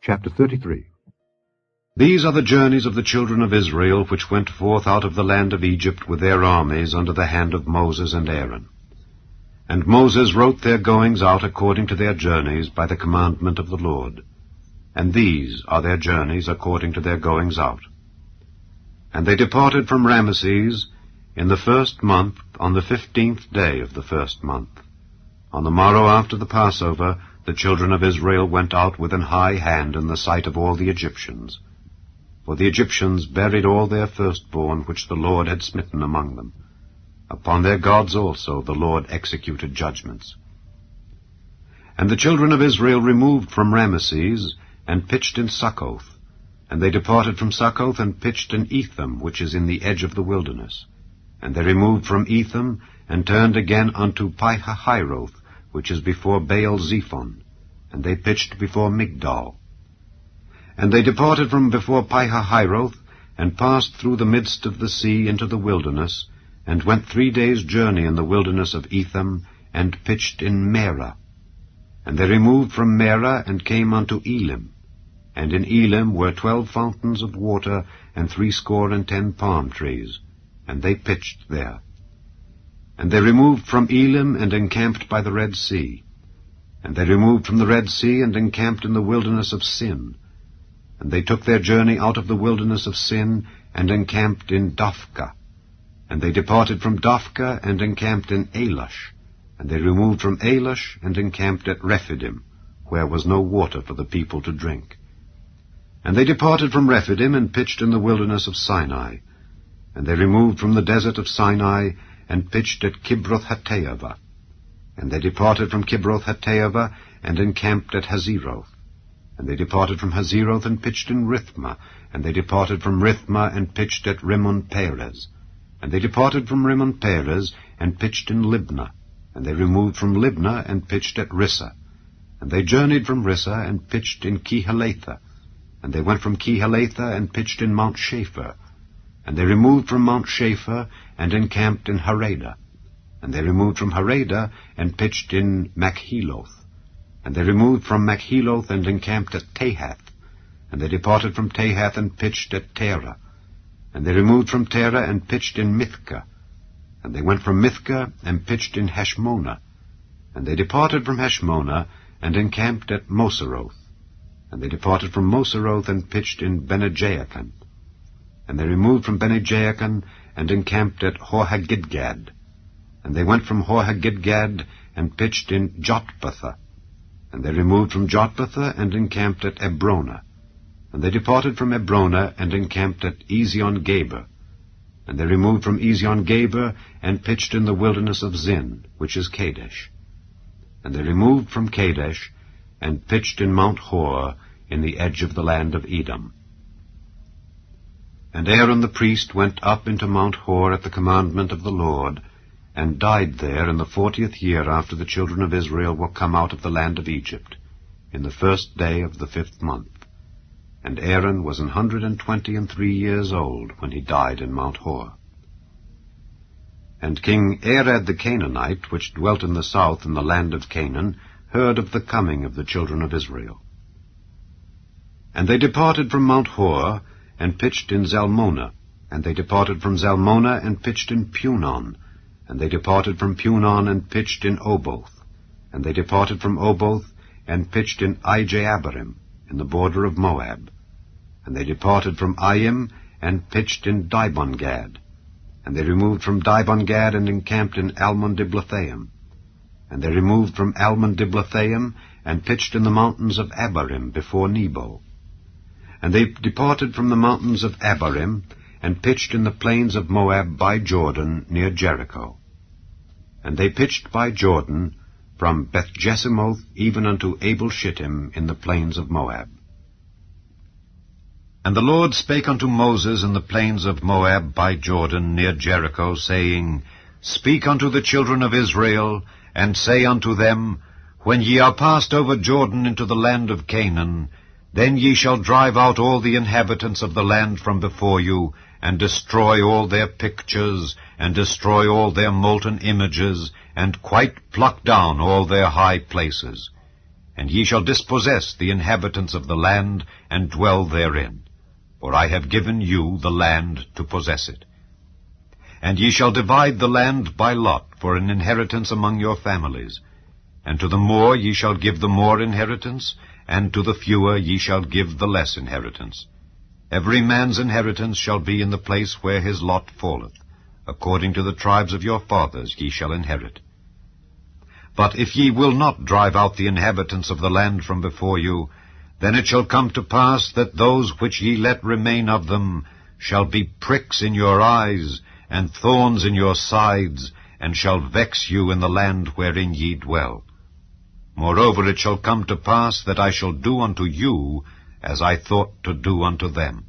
Chapter 33. These are the journeys of the children of Israel, which went forth out of the land of Egypt with their armies under the hand of Moses and Aaron. And Moses wrote their goings out according to their journeys by the commandment of the Lord. And these are their journeys according to their goings out. And they departed from Ramesses in the 1st month, on the 15th day of the 1st month. On the morrow after the Passover, the children of Israel went out with an high hand in the sight of all the Egyptians. For the Egyptians buried all their firstborn which the Lord had smitten among them. Upon their gods also the Lord executed judgments. And the children of Israel removed from Ramesses, and pitched in Succoth. And they departed from Succoth, and pitched in Etham, which is in the edge of the wilderness. And they removed from Etham, and turned again unto Pihahiroth, which is before Baal-zephon, and they pitched before Migdol. And they departed from before Pihahiroth, and passed through the midst of the sea into the wilderness, and went 3 days' journey in the wilderness of Etham, and pitched in Merah. And they removed from Merah, and came unto Elim. And in Elim were 12 fountains of water, and 60 palm trees, and they pitched there. And they removed from Elim, and encamped by the Red Sea. And they removed from the Red Sea, and encamped in the wilderness of Sin. And they took their journey out of the wilderness of Sin, and encamped in Dophkah. And they departed from Dophkah, and encamped in Elash. And they removed from Elash, and encamped at Rephidim, where was no water for the people to drink. And they departed from Rephidim, and pitched in the wilderness of Sinai. And they removed from the desert of Sinai, and pitched at Kibroth-Hattaavah. And they departed from Kibroth-Hattaavah, and encamped at Hazeroth. And they departed from Hazeroth, and pitched in Rithmah. And they departed from Rithmah, and pitched at Rimmon-Perez. And they departed from Rimmon-Perez, and pitched in Libnah. And they removed from Libnah, and pitched at Rissah. And they journeyed from Rissah, and pitched in Kehelatha. And they went from Kehelatha, and pitched in Mount Shapher. And they removed from Mount Shapher, and encamped in Harada. And they removed from Harada, and pitched in Machheloth. And they removed from Machheloth, and encamped at Tahath. And they departed from Tahath, and pitched at Terah. And they removed from Terah, and pitched in Mithkah. And they went from Mithkah, and pitched in Heshmonah. And they departed from Heshmonah, and encamped at Moseroth. And they departed from Moseroth, and pitched in Bene-Jaakan. And they removed from Bene-Jaakan, and encamped at Hor-Haggidgad. And they went from Hor-Haggidgad, and pitched in Jotbathah. And they removed from Jotbathah, and encamped at Ebrona. And they departed from Ebrona, and encamped at Ezion-Geber. And they removed from Ezion-Geber, and pitched in the wilderness of Zin, which is Kadesh. And they removed from Kadesh, and pitched in Mount Hor, in the edge of the land of Edom. And Aaron the priest went up into Mount Hor at the commandment of the Lord, and died there in the 40th year after the children of Israel were come out of the land of Egypt, in the 1st day of the 5th month. And Aaron was 123 years old when he died in Mount Hor. And King Arad the Canaanite, which dwelt in the south in the land of Canaan, heard of the coming of the children of Israel. And they departed from Mount Hor, and pitched in Zalmonah. And they departed from Zalmonah, and pitched in Punon. And they departed from Punon, and pitched in Oboth. And they departed from Oboth, and pitched in Ijeabarim, in the border of Moab. And they departed from Aim, and pitched in Dibongad. And they removed from Dibongad, and encamped in Almon-Diblathaim. And they removed from Almon-Diblathaim, and pitched in the mountains of Abarim before Nebo. And they departed from the mountains of Abarim, and pitched in the plains of Moab by Jordan, near Jericho. And they pitched by Jordan, from Beth-Jesimoth even unto Abel-Shittim in the plains of Moab. And the Lord spake unto Moses in the plains of Moab by Jordan, near Jericho, saying, Speak unto the children of Israel, and say unto them, When ye are passed over Jordan into the land of Canaan, then ye shall drive out all the inhabitants of the land from before you, and destroy all their pictures, and destroy all their molten images, and quite pluck down all their high places. and ye shall dispossess the inhabitants of the land, and dwell therein. For I have given you the land to possess it. And ye shall divide the land by lot for an inheritance among your families. And to the more ye shall give the more inheritance, and to the fewer ye shall give the less inheritance. Every man's inheritance shall be in the place where his lot falleth. According to the tribes of your fathers ye shall inherit. But if ye will not drive out the inhabitants of the land from before you, then it shall come to pass that those which ye let remain of them shall be pricks in your eyes, and thorns in your sides, and shall vex you in the land wherein ye dwell. Moreover, it shall come to pass that I shall do unto you as I thought to do unto them.